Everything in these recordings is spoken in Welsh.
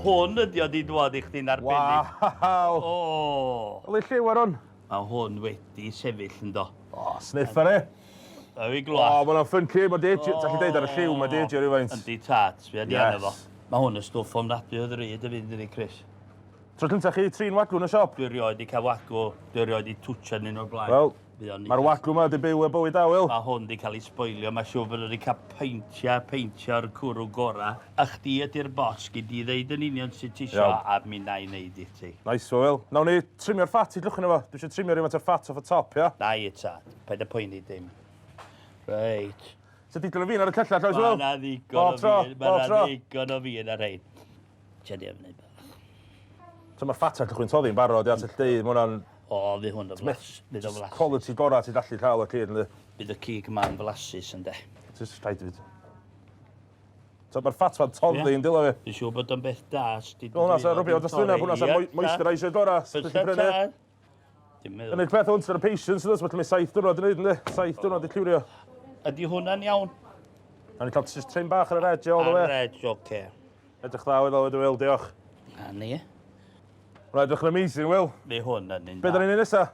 Hwn ydi o di dod i chdi'n arbennig. Waw! O! Oli lliw ar hwn? Mae hwn wedi sefyll yn do. O, sniffer e. A fi O, glwad. mae'n ffynci, mae'n deitio. T'ach chi deud ar y lliw, mae'n deitio rhywfaint. Yndi tat, fi ydi anna fo. Yes. Mae hwn yn stwff o'n radio o ddryd y fynd yn ei Chris. Tro cyntaf chi trin wagw yn y siop? Dwi rioed i cael wagw, dwi rioed i twtio yn un o'r blaen. Wel, mae'r wagw yma wedi byw y bywyd awyl. Mae hwn wedi cael ei sboilio, mae siw bod wedi cael peintio'r cwrw gora. A chdi ydy'r bos, gyd i ddeud yn union sut ti isio, a mi na i wneud i ti. Nice fo, Wil. Nawn ni trimio'r ffat i ddwch yn efo. Dwi eisiau trimio rhywbeth o'r ffat off y top, ia? Na i tad, paid y poeni dim. Reit. So digon o fi ar y cellall, oes Wil? Mae na ddigon o fi yn ar ein. Tiad i efnau bach. So mae'r ffat allwch chi'n toddi'n barod, ia, ti'n deud, mae hwnna'n... O, fi hwn o flas. Bydd o flasus. Quality gorau ti'n gallu cael o cyd, ynddi? Bydd y cig yma'n flasus yn de. Ti'n rhaid i fi. So mae'r ffat fa'n toddi'n dilo fi. Dwi'n siŵr bod o'n beth das. Hwna sa'n rwbio o dystwynaf, hwna sa'n moisturiser gorau. Dim meddwl. Yn neud peth hwnt ar y patience, ydw, mae'n 7 diwrnod yn neud, ynddi? 7 diwrnod i lliwrio. Ydy hwnna'n iawn? A ni'n cael just trin bach ar yr edge all the way. Ar edge, oce. Edrych dda wedi Wil, diolch. A ni? Hwna edrych yn amazing, Wil. Fe hwn yn un Be da ni'n ei nesa?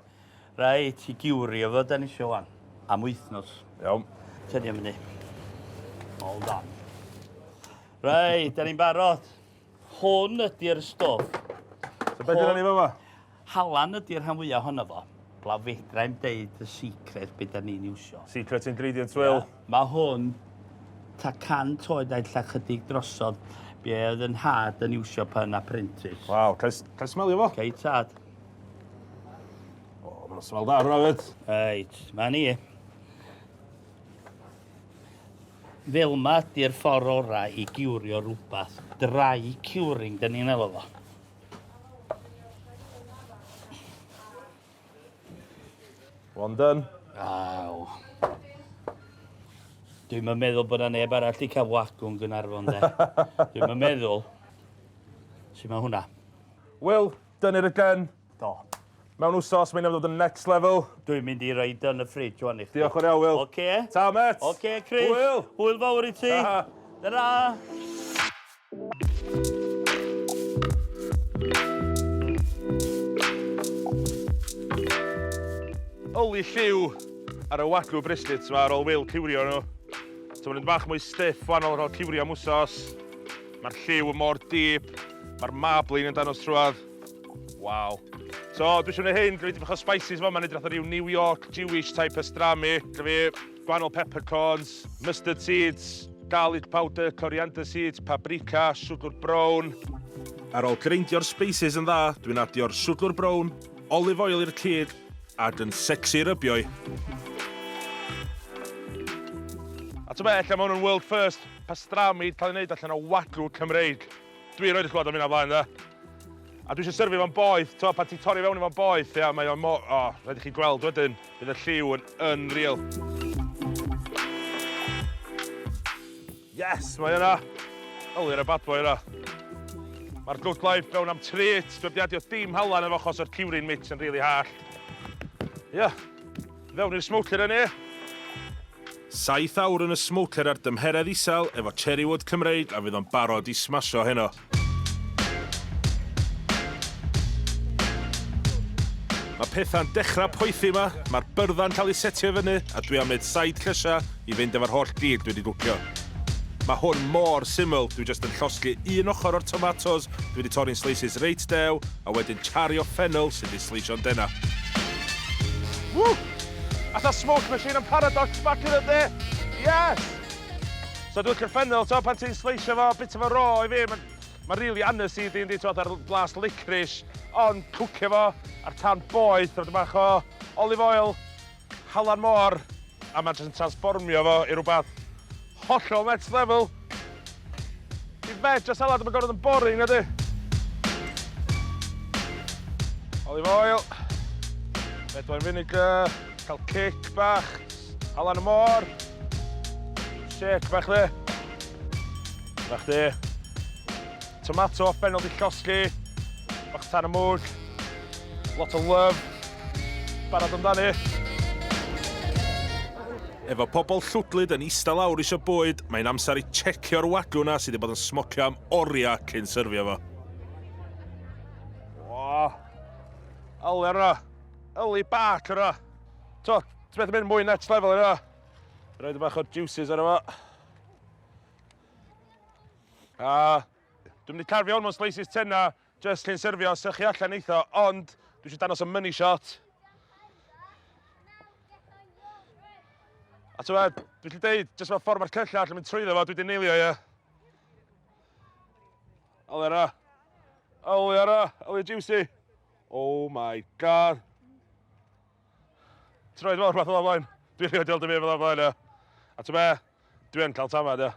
Reit, i giwrio fo, da ni isio wan. Am wythnos. Iawn. Tynnu am hynny. Hold on. Reit, da ni'n barod. Hwn ydy'r stwff. So be dyna ni fo fa? Halan ydy'r rhan fwyaf honno fo. Bla fedrai'n deud y secret beth da ni'n iwsio. Secret ingredient, Wil. Mae hwn ta 100 oed a'i lla chydig drosodd be oedd yn had yn iwsio pan apprentice. Waw, cael smelio fo? Gei tad. O, mae'n smel da hwnna fyd. Reit, ma ni. Fel ma di'r ffordd orau i giwrio rhywbeth. Dry curing, da ni'n elw fo. One done. Aw. Dwi'n meddwl bod yna neb arall i cael wagw'n Gynarfon, de. Dwi'n meddwl. Sut mae hwnna? Wil, done it again. Do. Mewn wsos, mae'n dod yn next level. Dwi'n mynd i roed yn y ffridge wan i chdi. Diolch yn iawn, Wil. Oce? Ta, met. Oce, Chris. Hwyl. Hwyl fawr i ti. Ta. Dara. Oli lliw ar y wagw brislets yma ar ôl Wil ciwrio nhw. So mae'n bach mwy stiff wan o'r ôl ciwrio am wsos. Mae'r lliw yn mor deep. Mae'r marbling yn danos trwad. Waw. So, dwi eisiau gwneud hyn, gyda fi bach o spices fo, mae'n edrych ar ryw New York Jewish type pastrami. Gyda fi gwahanol peppercorns, mustard seeds, garlic powder, coriander seeds, paprika, siwgr brown. Ar ôl greindio'r spices yn dda, dwi'n adio'r siwgr brown, olive oil i'r cyd, ac yn sexy rybioi. A to be, lle mae hwn yn world first pastrami cael ei wneud allan o wagw Cymreig. Dwi'n rhoid eich gweld o'n mynd o blaen, da. A dwi eisiau syrfu fo'n boeth, to, pan ti'n torri fewn i fo'n boeth, ia, mae o'n mor... O, rhaid i chi gweld wedyn, bydd y lliw yn unreal. Yes, mae yna. Oli ar y bad boy yna. Mae'r good life fewn am treat. Dwi'n wedi adio dim halan efo achos o'r curing mix yn rili hall. Ia, fewn i'r smoker yna. 7 awr yn y smoker ar dymheredd isel efo cherry wood Cymreig a fydd o'n barod i smasho heno. Mae pethau'n dechrau poethi yma, mae'r byrdda'n cael ei setio fyny a dwi am wneud side llysia i fynd efo'r holl gig dwi wedi gwcio. Mae hwn mor syml, dwi jyst yn llosgu un ochr o'r tomatos, dwi wedi torri'n slices reit dew a wedyn chario ffenol sydd wedi sleisio'n dena. Woo! Atha smoke machine yn paradox back in the day. Yes! So dwi'n licio ffenol, to, pan ti'n sleisio fo, bit of a raw i fi, mae'n really aniseed i'n di, ar glas licorice, ond cwcio fo ar tan boeth, rydyn bach o olive oil, halan môr, a mae'n jyst yn transformio fo i rhywbeth hollol next level. I veg a salad yn gorfod yn boring, ydy. Olive oil, red wine vinegar, cael cic bach, halan y môr, shake bach le. Bach di. Tomato, Pennod i llosgi, bach tan y mwg, lot o love, barod amdani. Efo pobl llwdlyd yn eista lawr isio bwyd, mae'n amser i checio'r wagw na sydd wedi bod yn smocio am oriau cyn syrfio fo. Oli ar yna. Oli bach ar yna. To, ti'n beth yn mynd mwy next level ar yna. Rhaid y bach o juices ar yma. Dwi'n mynd i carfio almost slices tenna just cyn syrfio sychu allan eitho, ond dwi eisiau danos y money shot. A ti'n dwi eisiau deud, jyst fel ffordd mae'r cylla allan mynd trwyddo fo, dwi wedi neilio, ie. Oli ar yna. Oli ar yna. Oli Jiwsi. Oh my god. Ti'n rhaid fel rhywbeth o blaen. Dwi'n rhaid i fel o blaen, ie. A ti'n be, dwi'n cael tamad, ie.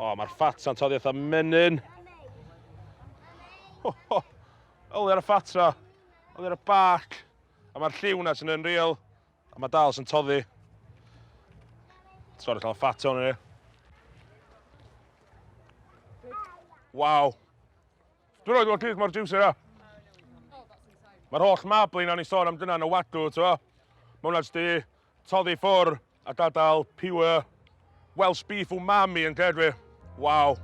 O, mae'r ffatsa'n toddi eitha menyn. Oli ar y ffatra. Oli ar y bac. A mae'r lliw na sy'n yn real. A mae dal sy'n toddi. Sori, cael y ffat o'n i. Waw. Dwi'n rhaid o'r gyd mor juicy yna. Mae'r holl mabli na ni sôn am dyna yn y wadw, ti'n fo? Mae hwnna jyst i toddi ffwr a gadael pure Welsh beef umami yn cred fi. Waw.